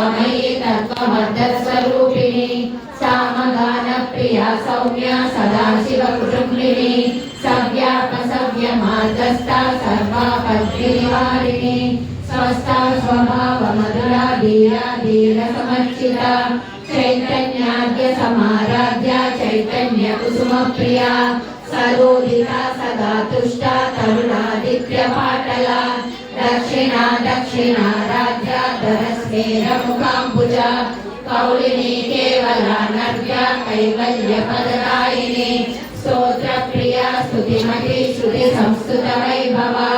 तत्त्वमयि तत्त्वमर्धस्वरूपिणि सामगानप्रिया सौम्या सदाशिवकुटुम्बिनी सव्यापसव्यमार्गस्था सर्वापद्विनिवारिणि स्वस्था स्वभावमधुरा धीरा धीरसमर्चिता चैतन्याद्य समाराध्या चैतन्यकुसुमप्रिया सरोदिता सदा तुष्टा तरुणादित्यपाटला दक्षिणा दक्षिणाराध्या धरस्मेरमुखाम्बुजा कौलिनी केवला नव्या कैवल्यपददायिनी स्तोत्रप्रिया स्तुतिमती श्रुतिसंस्तुतवैभवा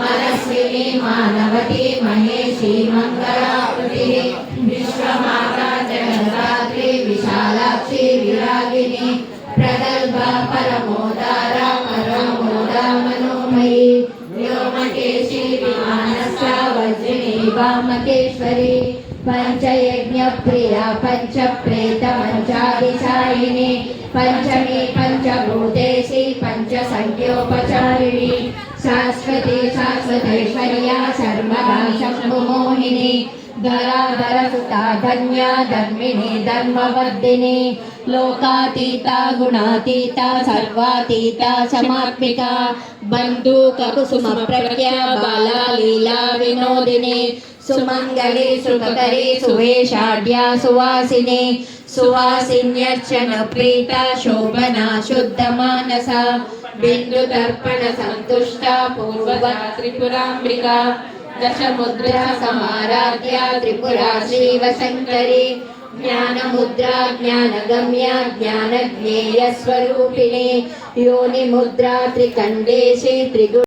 मनस्विनी मानवती महेशी मङ्गलाकृतिः विश्वमाता जगद्धात्री विशालाक्षी विरागिनी प्रगल्भा परमोदारा परमोदा मनोमयी व्योमकेशी विमानस्था वज्रिणी वामकेश्वरी पंचयज्ञप्रिया पंचप्रेत पंचादिशायिनी पंचमी पंचभूतेशी पंचसंख्योपचारिणी शाश्वती शाश्वतेश्वर्या सर्वदा शम्भुमोहिनी धराधरसुता धन्या धर्मिणी धर्मवर्धिनी लोकातीता गुणातीता सर्वातीता समात्मिका बन्धुककुसुमप्रज्ञा बाला लीला विनोदिनी सुमंगली सुखकरी सुवेशाढ्या सुवासिनी सुवासिन्यर्चन प्रीता शोभना शुद्ध मानसा बिंदु दर्पण संतुष्टा पूर्वदा त्रिपुरांबिका दशमुद्रा समाराध्या त्रिपुरा श्रीवशंकरी ज्ञानमुद्रा ज्ञानगम्या ज्ञानज्ञेय स्वरूपिणी योनिमुद्रा त्रिकंडेशी त्रिगुण